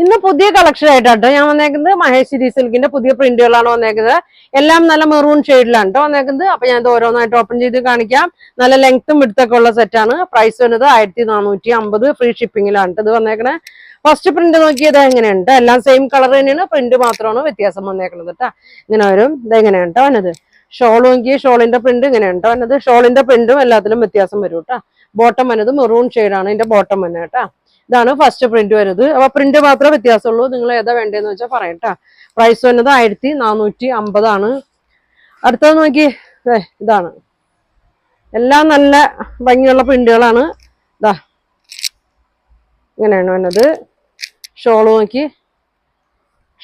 ഇന്ന് പുതിയ കളക്ഷൻ ആയിട്ടോ ഞാൻ വന്നേക്കുന്നത് മഹേശ്വരി സിൽക്കിന്റെ പുതിയ പ്രിന്റുകളാണ് വന്നേക്കുന്നത്. എല്ലാം നല്ല മെറൂൺ ഷെയ്ഡിലാണ് കേട്ടോ വന്നേക്കുന്നത്. അപ്പൊ ഞാൻ ഇത് ഓരോന്നായിട്ട് ഓപ്പൺ ചെയ്ത് കാണിക്കാം. നല്ല ലെങ്ത്തും വിഡ്ത്തൊക്കെ ഉള്ള സെറ്റാണ്. പ്രൈസ് വരുന്നത് 1450, ഫ്രീ ഷിപ്പിംഗിലാണ് ഇത് വന്നേക്കണേ. ഫസ്റ്റ് പ്രിന്റ് നോക്കിയത് എങ്ങനെയുണ്ട്? എല്ലാം സെയിം കളർ തന്നെയാണ്, പ്രിന്റ് മാത്രമാണ് വ്യത്യാസം വന്നേക്കുന്നത് കേട്ടോ. ഇങ്ങനെ വരും. ഇത് എങ്ങനെയുണ്ടോ വന്നത്? ഷോൾ നോക്കിയ ഷോളിന്റെ പ്രിന്റ് ഇങ്ങനെയുണ്ടോ വന്നത്? ഷോളിന്റെ പ്രിന്റും എല്ലാത്തിലും വ്യത്യാസം വരും കേട്ടോ. ബോട്ടം വന്നത് മെറൂൺ ഷെയ്ഡാണ് ഇതിന്റെ ബോട്ടം വന്നത് കേട്ടോ. ഇതാണ് ഫസ്റ്റ് പ്രിന്റ് വരുന്നത്. അപ്പൊ പ്രിന്റ് മാത്രമേ വ്യത്യാസമുള്ളൂ. നിങ്ങൾ ഏതാ വേണ്ടതെന്ന് വെച്ചാൽ പറയട്ടാ. പ്രൈസ് വരുന്നത് 1450. അടുത്തത് നോക്കി, ഇതാണ്. എല്ലാം നല്ല ഭംഗിയുള്ള പ്രിന്റുകളാണ്. ഇതാ ഇങ്ങനെയാണ് വന്നത്. ഷോള് നോക്കി,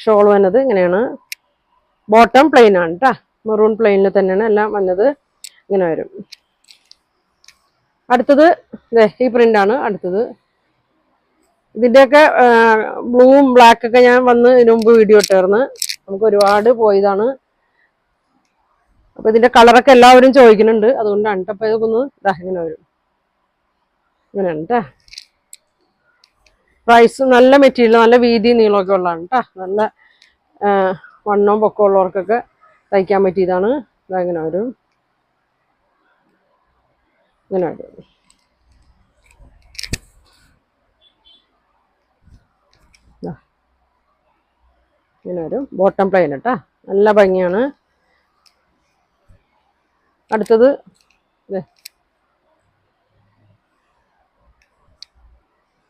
ഷോൾ വന്നത് ഇങ്ങനെയാണ്. ബോട്ടം പ്ലെയിൻ ആണ് കേട്ടാ. മെറൂൺ പ്ലെയിനിൽ തന്നെയാണ് എല്ലാം വന്നത്. ഇങ്ങനെ വരും. അടുത്തത് ഈ പ്രിന്റ് ആണ് അടുത്തത്. ഇതിന്റെയൊക്കെ ബ്ലൂവും ബ്ലാക്ക് ഒക്കെ ഞാൻ വന്ന് ഇതിനു മുമ്പ് വീഡിയോ ഇട്ടായിരുന്നു. നമുക്ക് ഒരുപാട് പോയതാണ്. അപ്പൊ ഇതിന്റെ കളറൊക്കെ എല്ലാവരും ചോദിക്കുന്നുണ്ട്, അതുകൊണ്ടാണ്. അപ്പൊ ഇതൊക്കെ ഒന്ന് ഇങ്ങനെ വരും. ഇങ്ങനെയാണ് കേട്ടാ. പ്രൈസ് നല്ല മെറ്റീരിയൽ, നല്ല വീതി നീളമൊക്കെ ഉള്ളതാണ് കേട്ടാ. നല്ല വണ്ണവും പൊക്കം ഉള്ളവർക്കൊക്കെ തയ്ക്കാൻ പറ്റിയതാണ്. ഇങ്ങനെ വരും. ഇങ്ങനെ വരും. ഇങ്ങനെ വരും. ബോട്ടം പ്ലെയിൻ കേട്ടാ. നല്ല ഭംഗിയാണ്. അടുത്തത്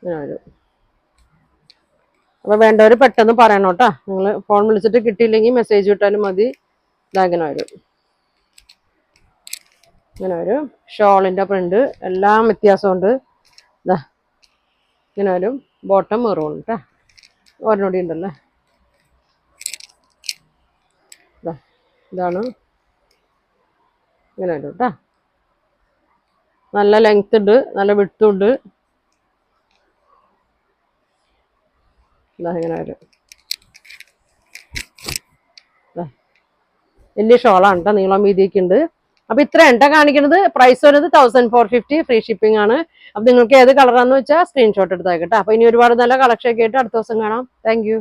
ഇങ്ങനെ വരും. അപ്പൊ വേണ്ടവർ പെട്ടെന്ന് പറയണം കേട്ടാ. നിങ്ങൾ ഫോൺ വിളിച്ചിട്ട് കിട്ടിയില്ലെങ്കിൽ മെസ്സേജ് വിട്ടാലും മതി. ഇങ്ങനെ വരും. ഇങ്ങനെ വരും. ഷോളിന്റെ പ്രിന്റ് എല്ലാം വ്യത്യാസമുണ്ട്. ഇതാ ഇങ്ങനെ വരും. ബോട്ടം മെറൂൺ കേട്ടാ. ഒരെണ്ണൂടി ഉണ്ടല്ലേ. ഇതാണ്. ഇങ്ങനെ വരും കേട്ടാ. നല്ല ലെങ്ത് ഉണ്ട്, നല്ല വിഡ്ത്തും ഉണ്ട്. ഇങ്ങനെ വരും. വലിയ ഷോളാണ് കേട്ടോ. നീളം വീതിയൊക്കെ ഉണ്ട്. അപ്പൊ ഇത്ര എണ്ണ കാണിക്കുന്നത്. പ്രൈസ് വരുന്നത് 1450, ഫ്രീ ഷിപ്പിംഗ് ആണ്. അപ്പൊ നിങ്ങൾക്ക് ഏത് കളറാന്ന് വെച്ചാൽ സ്ക്രീൻഷോട്ട് എടുത്തേക്കട്ടെ. അപ്പൊ ഇനി ഒരുപാട് നല്ല കളക്ഷൻ ഒക്കെ ആയിട്ട് അടുത്ത ദിവസം കാണാം. താങ്ക്